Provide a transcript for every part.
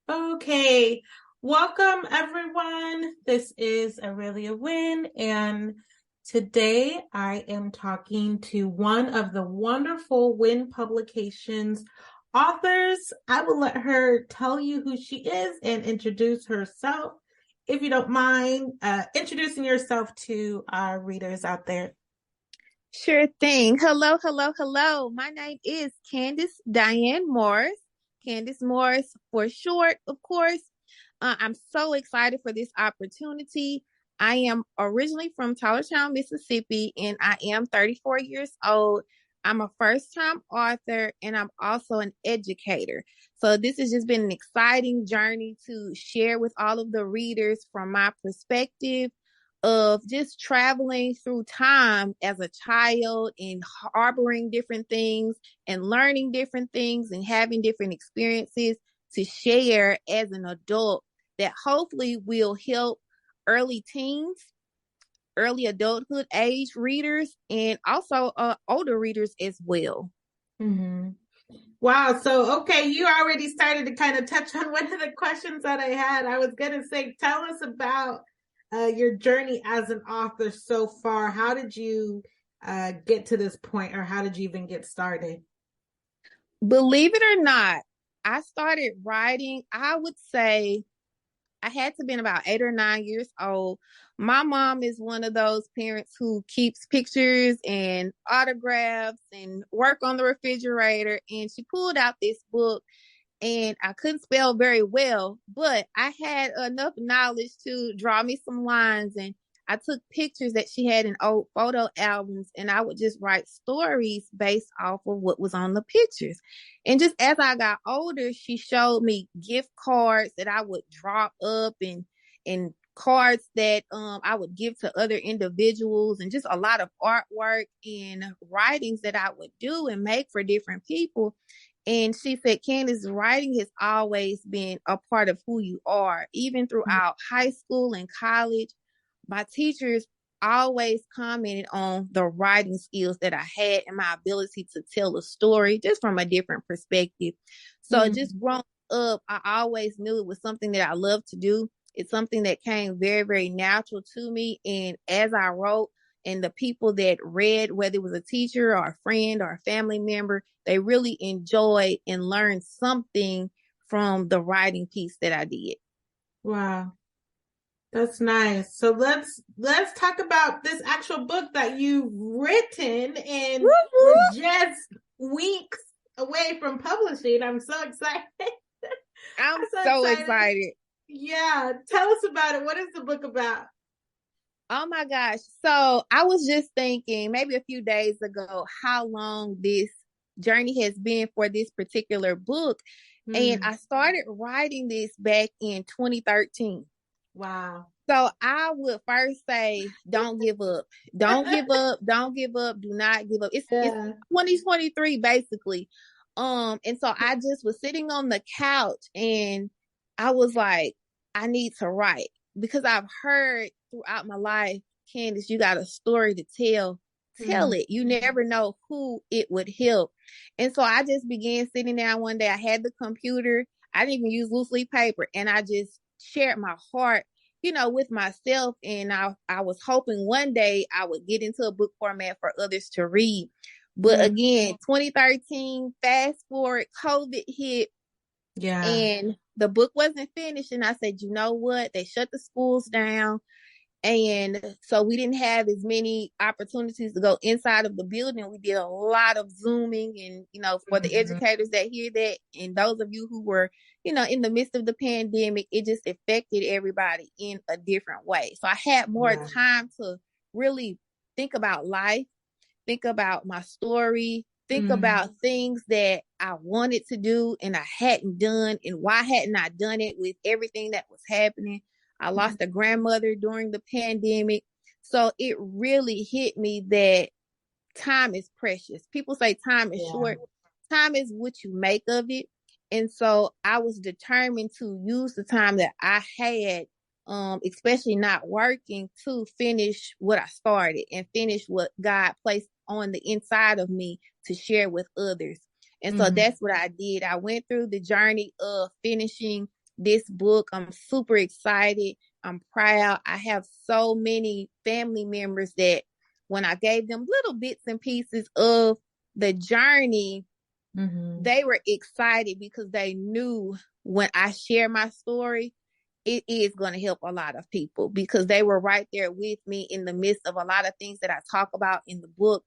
Okay, welcome everyone. This is Aurelia Winn, and today I am talking to one of the wonderful Winn Publications authors. I will let her tell you who she is and introduce herself. If you don't mind introducing yourself to our readers out there. Sure thing. Hello, hello, hello. My name is Candace Diane Morris. Candace Morris for short, of course. I'm so excited for this opportunity. I am originally from Tylertown, Mississippi, and I am 34 years old. I'm a first-time author, and I'm also an educator. So this has just been an exciting journey to share with all of the readers from my perspective of just traveling through time as a child and harboring different things and learning different things and having different experiences to share as an adult that hopefully will help early teens, early adulthood age readers, and also older readers as well. Mm-hmm. Wow. So, okay, you already started to kind of touch on one of the questions that I had. I was going to say, tell us about your journey as an author so far. How did you get to this point, or how did you even get started? Believe it or not, I started writing, I would say I had to been about 8 or 9 years old. My mom is one of those parents who keeps pictures and autographs and work on the refrigerator. And she pulled out this book, and I couldn't spell very well, but I had enough knowledge to draw me some lines, and I took pictures that she had in old photo albums, and I would just write stories based off of what was on the pictures. And just as I got older, she showed me gift cards that I would drop up and cards that I would give to other individuals, and just a lot of artwork and writings that I would do and make for different people. And she said, Candace, writing has always been a part of who you are, even throughout high school and college. My teachers always commented on the writing skills that I had and my ability to tell a story just from a different perspective. So just growing up, I always knew it was something that I loved to do. It's something that came very, very natural to me. And as I wrote, and the people that read, whether it was a teacher or a friend or a family member, they really enjoyed and learned something from the writing piece that I did. Wow. That's nice. So let's talk about this actual book that you've written, and we're just weeks away from publishing. I'm so excited. I'm so excited. Yeah. Tell us about it. What is the book about? Oh my gosh. So I was just thinking maybe a few days ago how long this journey has been for this particular book. And I started writing this back in 2013. Wow. So I would first say, don't give up. Don't give up. Don't give up. Do not give up. It's 2023 basically. And so I just was sitting on the couch and I was like, I need to write, because I've heard throughout my life, Candace, you got a story to tell. Tell it. You never know who it would help. And so I just began sitting down one day. I had the computer. I didn't even use loose leaf paper. And I just shared my heart, with myself. And I was hoping one day I would get into a book format for others to read. But again, 2013, fast forward, COVID hit. Yeah. And the book wasn't finished. And I said, you know what? They shut the schools down. And so we didn't have as many opportunities to go inside of the building. We did a lot of Zooming, and, for the educators that hear that, and those of you who were, in the midst of the pandemic, it just affected everybody in a different way. So I had more time to really think about life, think about my story, think about things that I wanted to do and I hadn't done, and why hadn't I done it with everything that was happening. I lost a grandmother during the pandemic. So it really hit me that time is precious. People say time is short. Time is what you make of it. And so I was determined to use the time that I had, especially not working, to finish what I started and finish what God placed on the inside of me to share with others. And so that's what I did. I went through the journey of finishing this book. I'm super excited. I'm proud. I have so many family members that when I gave them little bits and pieces of the journey, they were excited because they knew when I share my story, it is going to help a lot of people because they were right there with me in the midst of a lot of things that I talk about in the book.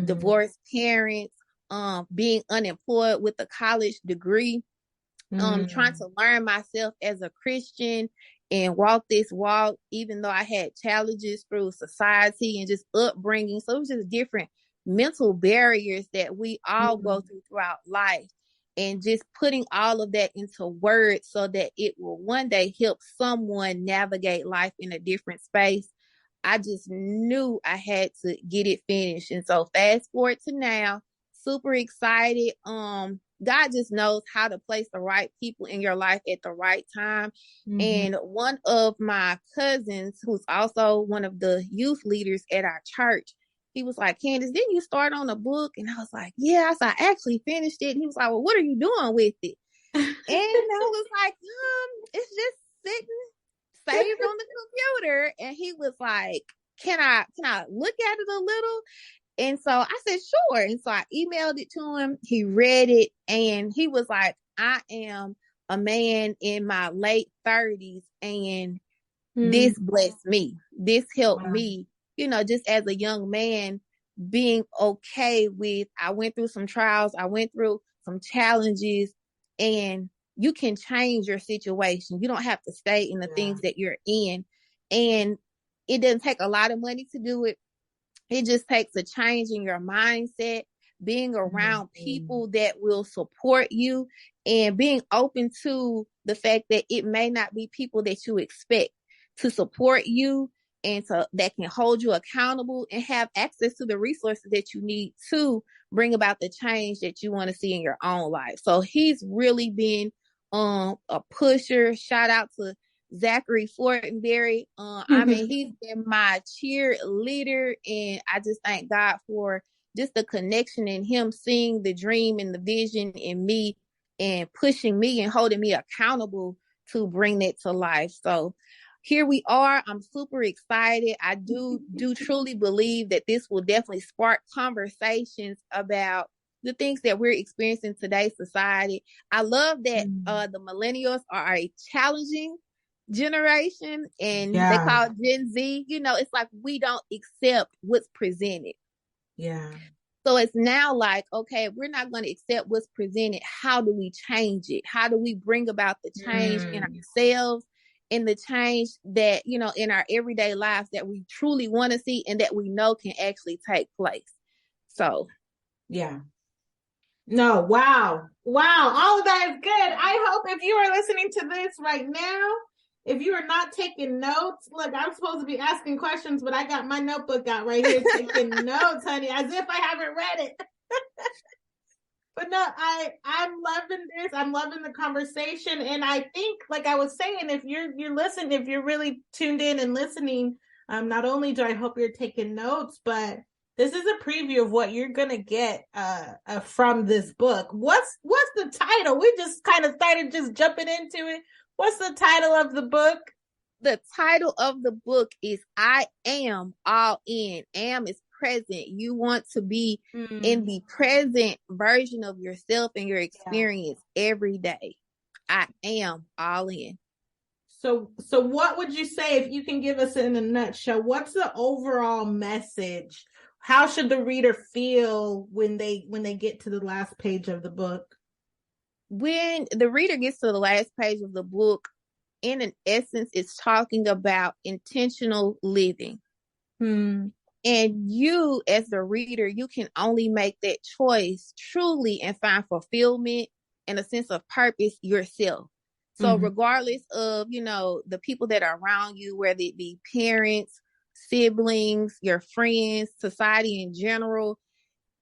Divorced parents, being unemployed with a college degree, trying to learn myself as a Christian and walk this walk, even though I had challenges through society and just upbringing. So it was just different mental barriers that we all go through throughout life, and just putting all of that into words so that it will one day help someone navigate life in a different space. I just knew I had to get it finished. And so fast forward to now, super excited. God just knows how to place the right people in your life at the right time. And one of my cousins, who's also one of the youth leaders at our church, he was like, Candace, didn't you start on a book? And I was like, yeah. I said, I actually finished it. And he was like, well, what are you doing with it? And I was like, it's just sitting saved on the computer. And he was like, can I look at it a little? And so I said, sure. And so I emailed it to him. He read it and he was like, I am a man in my late 30s and this blessed me. This helped me, just as a young man, being okay with, I went through some trials, I went through some challenges, and you can change your situation. You don't have to stay in the things that you're in. And it doesn't take a lot of money to do it. It just takes a change in your mindset, being around people that will support you, and being open to the fact that it may not be people that you expect to support you and that can hold you accountable and have access to the resources that you need to bring about the change that you want to see in your own life. So he's really been a pusher. Shout out to Zachary Fortenberry. I mean, he's been my cheerleader, and I just thank God for just the connection and him seeing the dream and the vision in me and pushing me and holding me accountable to bring that to life. So here we are. I'm super excited. I do truly believe that this will definitely spark conversations about the things that we're experiencing in today's society. I love that the millennials are a challenging generation, and they call it Gen Z. It's like we don't accept what's presented. So it's now like, okay, we're not going to accept what's presented. How do we change it? How do we bring about the change in ourselves and the change that, in our everyday lives that we truly want to see and that we know can actually take place? So, no, wow. All of that is good. I hope if you are listening to this right now, if you are not taking notes, look, I'm supposed to be asking questions, but I got my notebook out right here taking notes, honey, as if I haven't read it. But no, I'm loving this. I'm loving the conversation. And I think, like I was saying, if you're listening, if you're really tuned in and listening, not only do I hope you're taking notes, but this is a preview of what you're gonna get from this book. What's the title? We just kind of started just jumping into it. What's the title of the book? The title of the book is I Am All In. Am is present. You want to be in the present version of yourself and your experience every day. I am all in. So what would you say, if you can give us in a nutshell, what's the overall message? How should the reader feel when they get to the last page of the book? When the reader gets to the last page of the book, in an essence, it's talking about intentional living. And you, as the reader, you can only make that choice truly and find fulfillment and a sense of purpose yourself. So regardless of, the people that are around you, whether it be parents, siblings, your friends, society in general,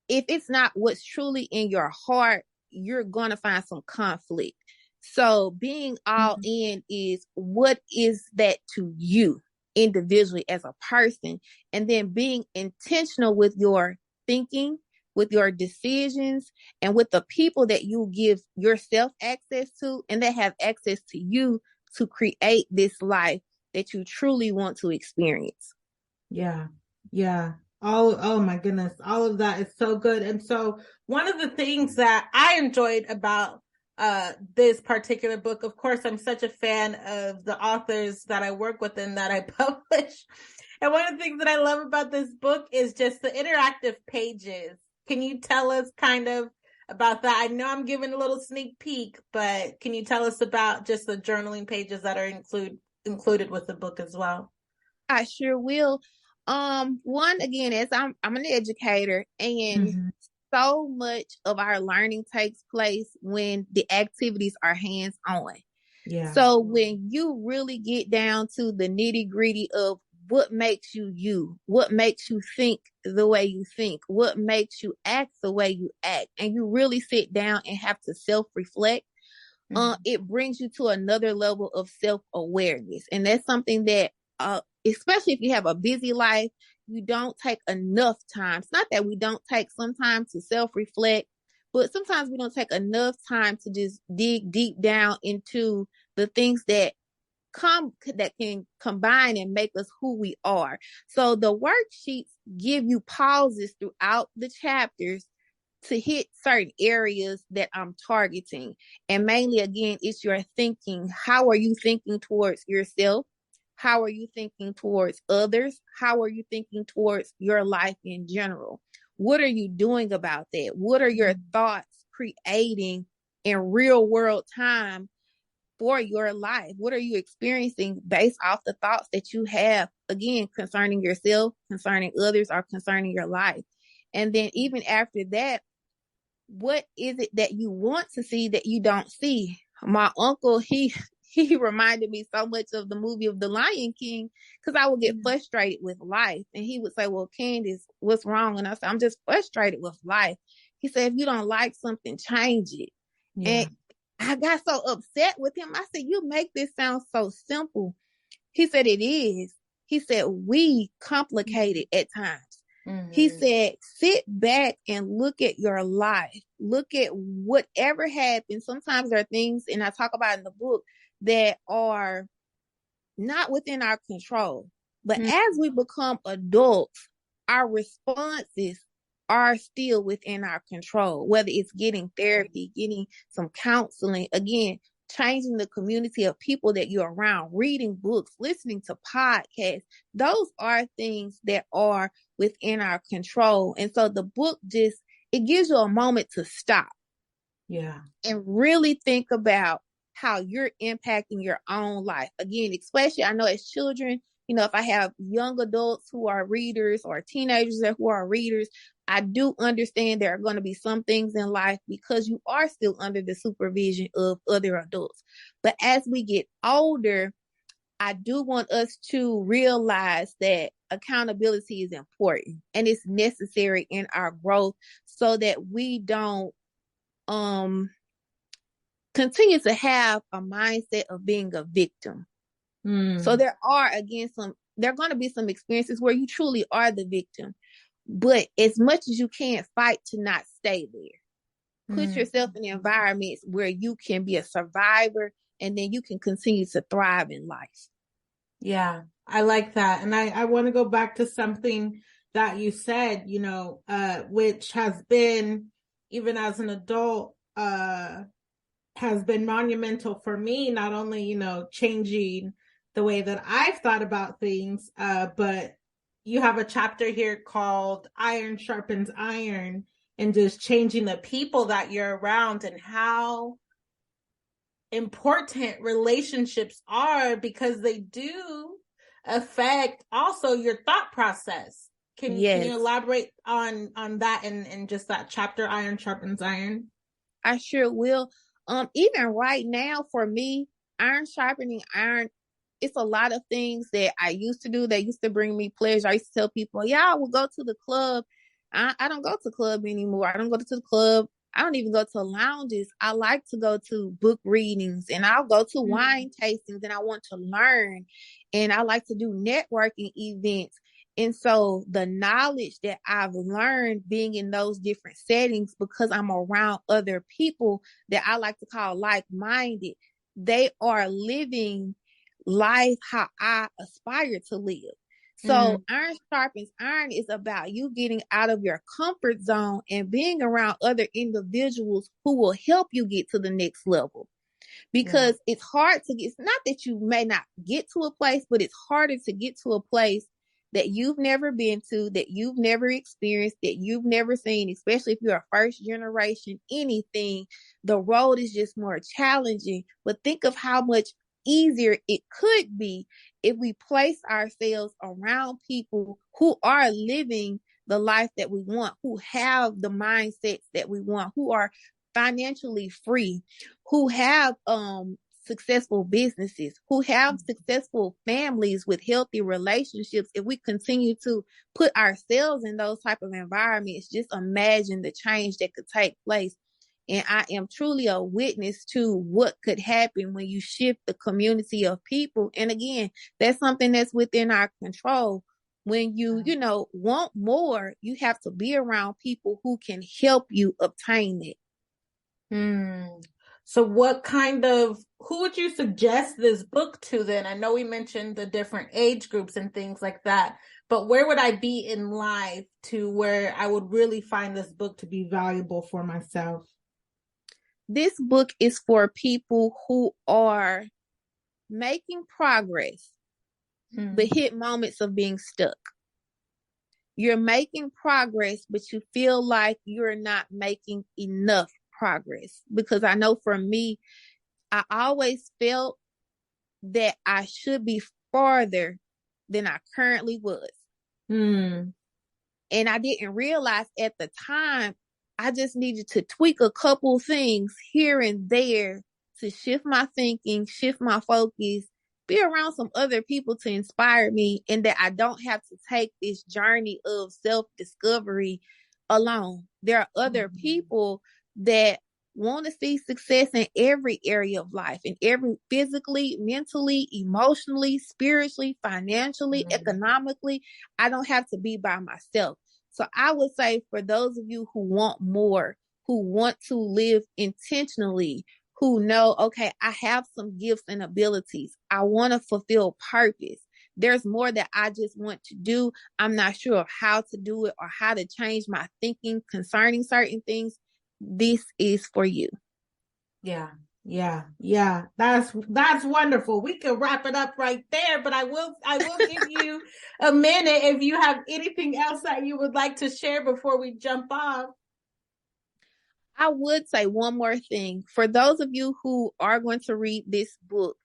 if it's not what's truly in your heart, you're going to find some conflict. So being all in is, what is that to you individually as a person? And then being intentional with your thinking, with your decisions, and with the people that you give yourself access to and that have access to you to create this life that you truly want to experience. Yeah. Yeah. Oh my goodness. All of that is so good. And so one of the things that I enjoyed about this particular book, of course, I'm such a fan of the authors that I work with and that I publish. And one of the things that I love about this book is just the interactive pages. Can you tell us kind of about that? I know I'm giving a little sneak peek, but can you tell us about just the journaling pages that are included with the book as well? I sure will. One, again, as I'm an educator, and so much of our learning takes place when the activities are hands-on. Yeah. So when you really get down to the nitty-gritty of what makes you you, what makes you think the way you think, what makes you act the way you act, and you really sit down and have to self-reflect, it brings you to another level of self-awareness. And that's something that, especially if you have a busy life, you don't take enough time. It's not that we don't take some time to self-reflect, but sometimes we don't take enough time to just dig deep down into the things that can combine and make us who we are. So the worksheets give you pauses throughout the chapters to hit certain areas that I'm targeting. And mainly, again, it's your thinking. How are you thinking towards yourself? How are you thinking towards others? How are you thinking towards your life in general? What are you doing about that? What are your thoughts creating in real world time for your life? What are you experiencing based off the thoughts that you have, again, concerning yourself, concerning others, or concerning your life? And then even after that, what is it that you want to see that you don't see? My uncle, he reminded me so much of the movie of The Lion King, because I would get frustrated with life. And he would say, well, Candace, what's wrong? And I said, I'm just frustrated with life. He said, if you don't like something, change it. Yeah. And I got so upset with him. I said, you make this sound so simple. He said, it is. He said, we complicate it at times. He said, sit back and look at your life. Look at whatever happens. Sometimes there are things, and I talk about in the book, that are not within our control. But as we become adults, our responses are still within our control, whether it's getting therapy, getting some counseling, again, changing the community of people that you're around, reading books, listening to podcasts. Those are things that are within our control. And so the book it gives you a moment to stop. Yeah. And really think about how you're impacting your own life. Again, especially I know as children, if I have young adults who are readers or teenagers who are readers, I do understand there are going to be some things in life because you are still under the supervision of other adults. But as we get older, I do want us to realize that accountability is important and it's necessary in our growth so that we don't continue to have a mindset of being a victim. So there are going to be some experiences where you truly are the victim. But as much as you can, fight to not stay there. Put yourself in environments where you can be a survivor and then you can continue to thrive in life. Yeah, I like that. And I want to go back to something that you said, which has been, even as an adult, has been monumental for me, not only, changing the way that I've thought about things, but you have a chapter here called Iron Sharpens Iron, and just changing the people that you're around and how important relationships are, because they do affect also your thought process. Can you elaborate on that in just that chapter, Iron Sharpens Iron? I sure will. Even right now for me, iron sharpening iron, it's a lot of things that I used to do that used to bring me pleasure. I used to tell people, yeah, I will go to the club. I don't go to the club anymore. I don't go to the club. I don't even go to lounges. I like to go to book readings and I'll go to wine tastings, and I want to learn. And I like to do networking events. And so the knowledge that I've learned being in those different settings, because I'm around other people that I like to call like-minded, they are living life how I aspire to live. So iron sharpens iron is about you getting out of your comfort zone and being around other individuals who will help you get to the next level. Because it's hard to get, it's not that you may not get to a place, but it's harder to get to a place that you've never been to, that you've never experienced, that you've never seen, especially if you're a first generation, anything. The road is just more challenging. But think of how much easier it could be if we place ourselves around people who are living the life that we want, who have the mindsets that we want, who are financially free, who have successful businesses, who have successful families with healthy relationships. If we continue to put ourselves in those type of environments, just imagine the change that could take place. And I am truly a witness to what could happen when you shift the community of people. And again, that's something that's within our control. When you want more, you have to be around people who can help you obtain it. So who would you suggest this book to then? I know we mentioned the different age groups and things like that, but where would I be in life to where I would really find this book to be valuable for myself? This book is for people who are making progress, but hit moments of being stuck. You're making progress, but you feel like you're not making enough progress. Because I know for me, I always felt that I should be farther than I currently was. And I didn't realize at the time, I just needed to tweak a couple things here and there to shift my thinking, shift my focus, be around some other people to inspire me, and that I don't have to take this journey of self-discovery alone. There are other people that want to see success in every area of life, in every physically, mentally, emotionally, spiritually, financially, economically. I don't have to be by myself. So I would say for those of you who want more, who want to live intentionally, who know, okay, I have some gifts and abilities. I want to fulfill purpose. There's more that I just want to do. I'm not sure of how to do it or how to change my thinking concerning certain things. This is for you. Yeah. That's wonderful. We can wrap it up right there, but I will give you a minute if you have anything else that you would like to share before we jump off. I would say one more thing. For those of you who are going to read this book,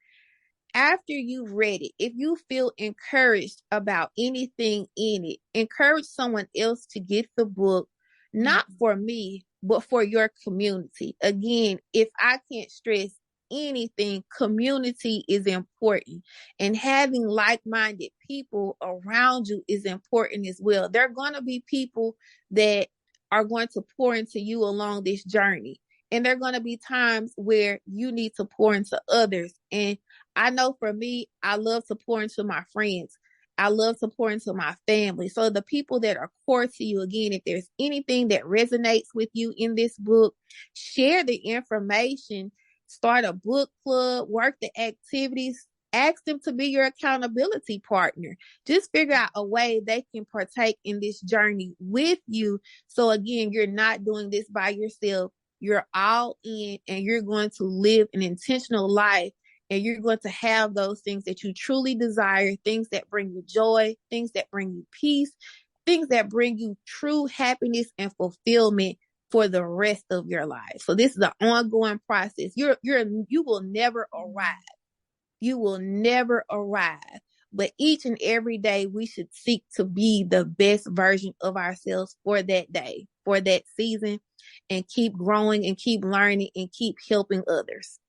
after you've read it, if you feel encouraged about anything in it, encourage someone else to get the book, not for me, but for your community. Again, if I can't stress anything, community is important, and having like-minded people around you is important as well. There are going to be people that are going to pour into you along this journey, and there are going to be times where you need to pour into others. And I know for me, I love to pour into my friends. I love to pour into my family. So the people that are core to you, again, if there's anything that resonates with you in this book, share the information, start a book club, work the activities, ask them to be your accountability partner. Just figure out a way they can partake in this journey with you. So again, you're not doing this by yourself. You're all in, and you're going to live an intentional life. And you're going to have those things that you truly desire, things that bring you joy, things that bring you peace, things that bring you true happiness and fulfillment for the rest of your life. So this is an ongoing process. You will never arrive. You will never arrive. But each and every day, we should seek to be the best version of ourselves for that day, for that season, and keep growing and keep learning and keep helping others.